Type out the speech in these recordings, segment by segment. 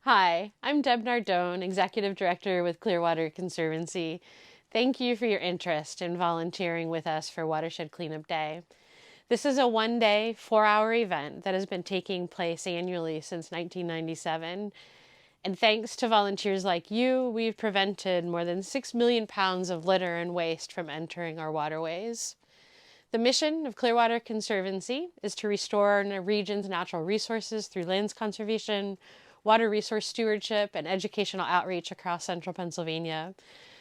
Hi, I'm Deb Nardone, Executive Director with Clearwater Conservancy. Thank you for your interest in volunteering with us for Watershed Cleanup Day. This is a one-day, 4-hour event that has been taking place annually since 1997. And thanks to volunteers like you, we've prevented more than 6 million pounds of litter and waste from entering our waterways. The mission of Clearwater Conservancy is to restore our region's natural resources through lands conservation, water resource stewardship, and educational outreach across central Pennsylvania.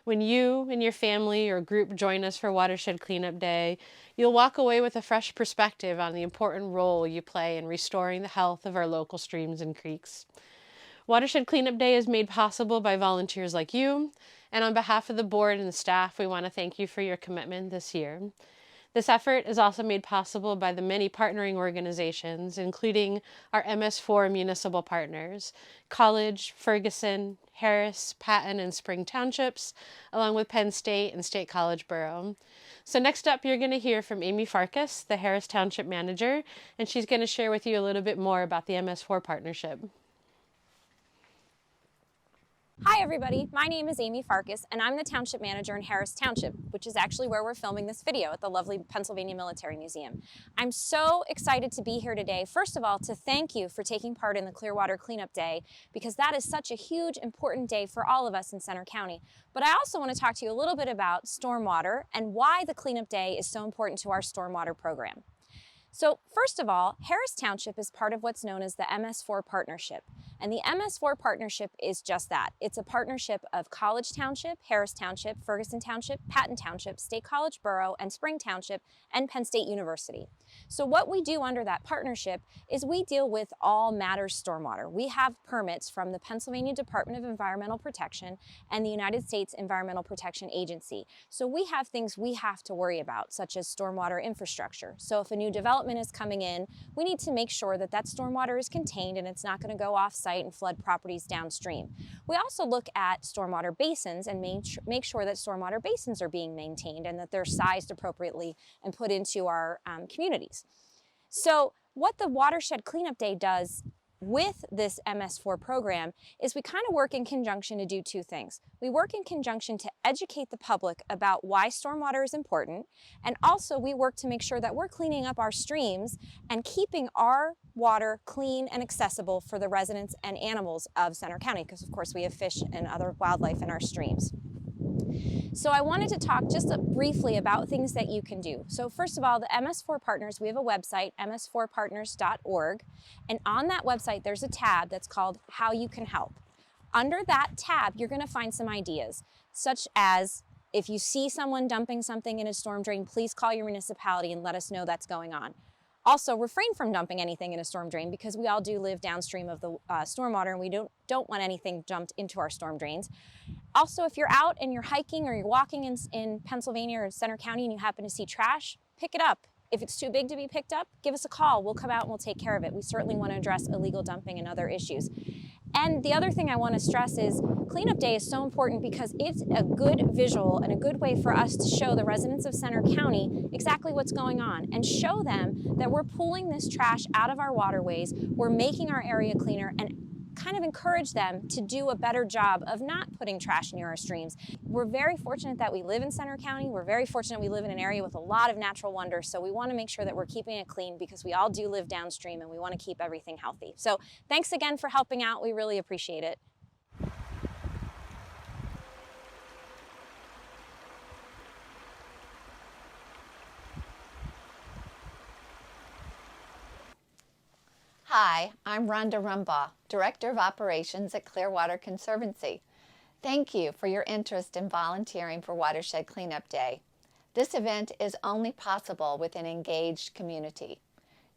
When you and your family or group join us for Watershed Cleanup Day, you'll walk away with a fresh perspective on the important role you play in restoring the health of our local streams and creeks. Watershed Cleanup Day is made possible by volunteers like you, and on behalf of the board and the staff, we want to thank you for your commitment this year. This effort is also made possible by the many partnering organizations, including our MS4 municipal partners, College, Ferguson, Harris, Patton, and Spring Townships, along with Penn State and State College Borough. So next up, you're going to hear from Amy Farkas, the Harris Township manager, and she's going to share with you a little bit more about the MS4 partnership. Hi everybody, my name is Amy Farkas and I'm the Township Manager in Harris Township, which is actually where we're filming this video at the lovely Pennsylvania Military Museum. I'm so excited to be here today, first of all, to thank you for taking part in the Clearwater Cleanup Day, because that is such a huge, important day for all of us in Center County. But I also want to talk to you a little bit about stormwater and why the Cleanup Day is so important to our stormwater program. So first of all, Harris Township is part of what's known as the MS4 partnership. And the MS4 partnership is just that. It's a partnership of College Township, Harris Township, Ferguson Township, Patton Township, State College Borough, and Spring Township, and Penn State University. So what we do under that partnership is we deal with all matters stormwater. We have permits from the Pennsylvania Department of Environmental Protection and the United States Environmental Protection Agency. So we have things we have to worry about, such as stormwater infrastructure. So if a new development is coming in, we need to make sure that that stormwater is contained and it's not going to go off-site and flood properties downstream. We also look at stormwater basins and make sure that stormwater basins are being maintained and that they're sized appropriately and put into our communities. So what the Watershed Cleanup Day does with this MS4 program is we kind of work in conjunction to do two things. We work in conjunction to educate the public about why stormwater is important, and also we work to make sure that we're cleaning up our streams and keeping our water clean and accessible for the residents and animals of Center County, because of course we have fish and other wildlife in our streams. So I wanted to talk just briefly about things that you can do. So first of all, the MS4 Partners, we have a website, ms4partners.org, and on that website there's a tab that's called How You Can Help. Under that tab, you're going to find some ideas, such as if you see someone dumping something in a storm drain, please call your municipality and let us know that's going on. Also, refrain from dumping anything in a storm drain, because we all do live downstream of the stormwater and we don't want anything dumped into our storm drains. Also, if you're out and you're hiking or you're walking in Pennsylvania or Center County and you happen to see trash, pick it up. If it's too big to be picked up, give us a call. We'll come out and we'll take care of it. We certainly want to address illegal dumping and other issues. And the other thing I want to stress is Cleanup Day is so important because it's a good visual and a good way for us to show the residents of Center County exactly what's going on and show them that we're pulling this trash out of our waterways, we're making our area cleaner, and kind of encourage them to do a better job of not putting trash near our streams. We're very fortunate that we live in Center County. We're very fortunate we live in an area with a lot of natural wonders, so we want to make sure that we're keeping it clean because we all do live downstream and we want to keep everything healthy. So thanks again for helping out. We really appreciate it. Hi, I'm Rhonda Rumbaugh, Director of Operations at Clearwater Conservancy. Thank you for your interest in volunteering for Watershed Cleanup Day. This event is only possible with an engaged community.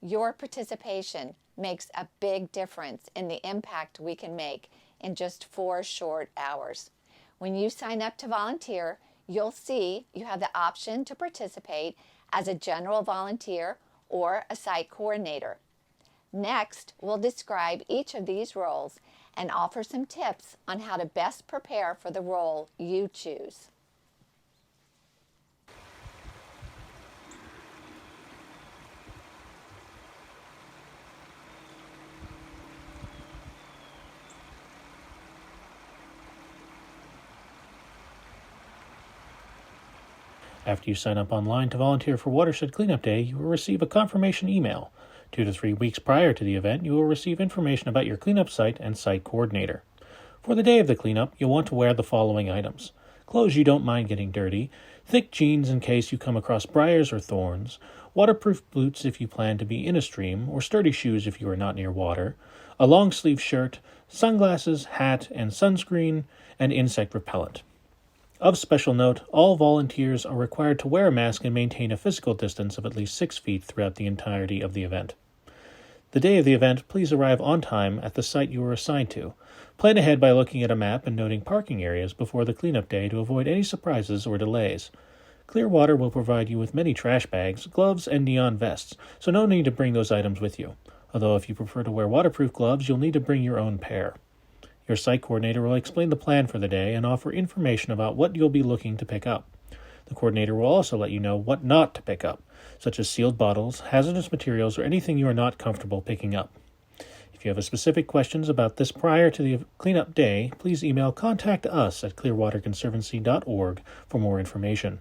Your participation makes a big difference in the impact we can make in just 4 short hours. When you sign up to volunteer, you'll see you have the option to participate as a general volunteer or a site coordinator. Next, we'll describe each of these roles and offer some tips on how to best prepare for the role you choose. After you sign up online to volunteer for Watershed Cleanup Day, you will receive a confirmation email. 2 to 3 weeks prior to the event, you will receive information about your cleanup site and site coordinator. For the day of the cleanup, you'll want to wear the following items: clothes you don't mind getting dirty, thick jeans in case you come across briars or thorns, waterproof boots if you plan to be in a stream, or sturdy shoes if you are not near water, a long-sleeve shirt, sunglasses, hat, and sunscreen, and insect repellent. Of special note, all volunteers are required to wear a mask and maintain a physical distance of at least 6 feet throughout the entirety of the event. The day of the event, please arrive on time at the site you were assigned to. Plan ahead by looking at a map and noting parking areas before the cleanup day to avoid any surprises or delays. Clearwater will provide you with many trash bags, gloves, and neon vests, so no need to bring those items with you. Although if you prefer to wear waterproof gloves, you'll need to bring your own pair. Your site coordinator will explain the plan for the day and offer information about what you'll be looking to pick up. The coordinator will also let you know what not to pick up, such as sealed bottles, hazardous materials, or anything you are not comfortable picking up. If you have specific questions about this prior to the cleanup day, please email contact@clearwaterconservancy.org for more information.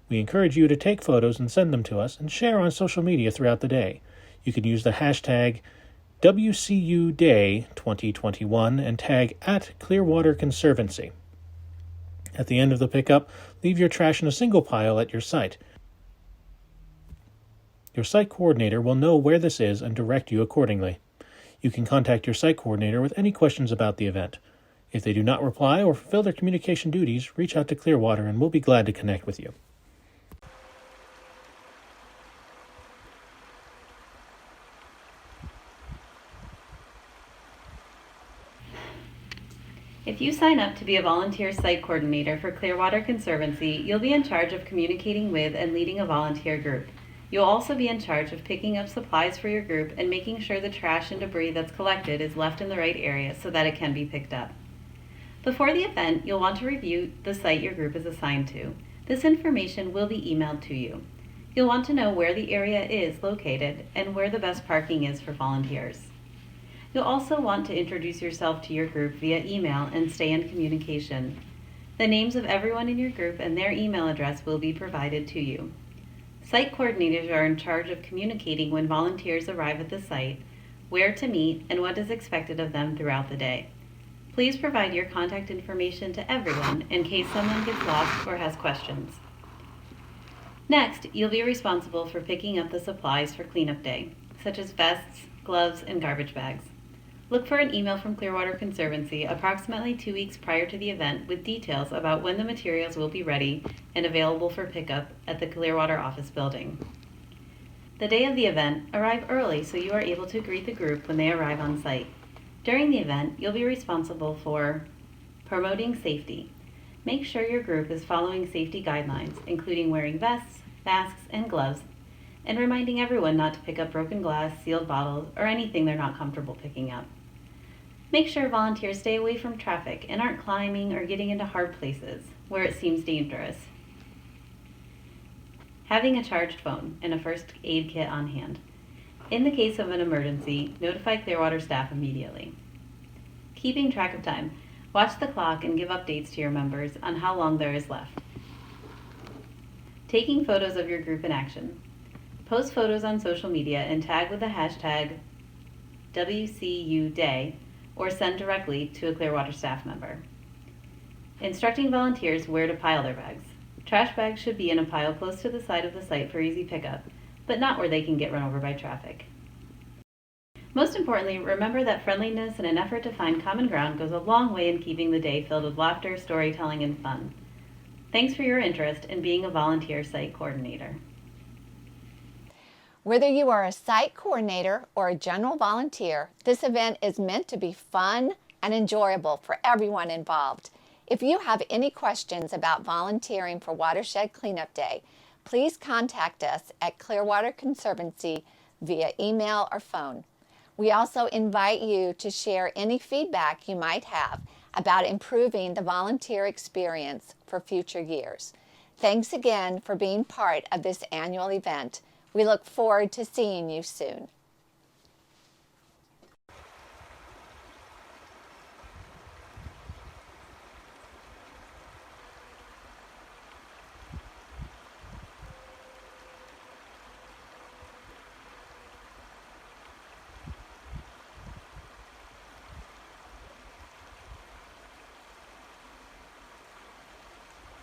We encourage you to take photos and send them to us and share on social media throughout the day. You can use the hashtag WCUDay2021 and tag @ClearwaterConservancy. At the end of the pickup, leave your trash in a single pile at your site. Your site coordinator will know where this is and direct you accordingly. You can contact your site coordinator with any questions about the event. If they do not reply or fulfill their communication duties, reach out to Clearwater and we'll be glad to connect with you. If you sign up to be a volunteer site coordinator for Clearwater Conservancy, you'll be in charge of communicating with and leading a volunteer group. You'll also be in charge of picking up supplies for your group and making sure the trash and debris that's collected is left in the right area so that it can be picked up. Before the event, you'll want to review the site your group is assigned to. This information will be emailed to you. You'll want to know where the area is located and where the best parking is for volunteers. You'll also want to introduce yourself to your group via email and stay in communication. The names of everyone in your group and their email address will be provided to you. Site coordinators are in charge of communicating when volunteers arrive at the site, where to meet, and what is expected of them throughout the day. Please provide your contact information to everyone in case someone gets lost or has questions. Next, you'll be responsible for picking up the supplies for cleanup day, such as vests, gloves, and garbage bags. Look for an email from Clearwater Conservancy approximately 2 weeks prior to the event with details about when the materials will be ready and available for pickup at the Clearwater office building. The day of the event, arrive early so you are able to greet the group when they arrive on site. During the event, you'll be responsible for promoting safety. Make sure your group is following safety guidelines, including wearing vests, masks, and gloves, and reminding everyone not to pick up broken glass, sealed bottles, or anything they're not comfortable picking up. Make sure volunteers stay away from traffic and aren't climbing or getting into hard places where it seems dangerous. Having a charged phone and a first aid kit on hand. In the case of an emergency, notify Clearwater staff immediately. Keeping track of time. Watch the clock and give updates to your members on how long there is left. Taking photos of your group in action. Post photos on social media and tag with the hashtag WCUDay or send directly to a Clearwater staff member. Instructing volunteers where to pile their bags. Trash bags should be in a pile close to the side of the site for easy pickup, but not where they can get run over by traffic. Most importantly, remember that friendliness and an effort to find common ground goes a long way in keeping the day filled with laughter, storytelling, and fun. Thanks for your interest in being a volunteer site coordinator. Whether you are a site coordinator or a general volunteer, this event is meant to be fun and enjoyable for everyone involved. If you have any questions about volunteering for Watershed Cleanup Day, please contact us at Clearwater Conservancy via email or phone. We also invite you to share any feedback you might have about improving the volunteer experience for future years. Thanks again for being part of this annual event. We look forward to seeing you soon.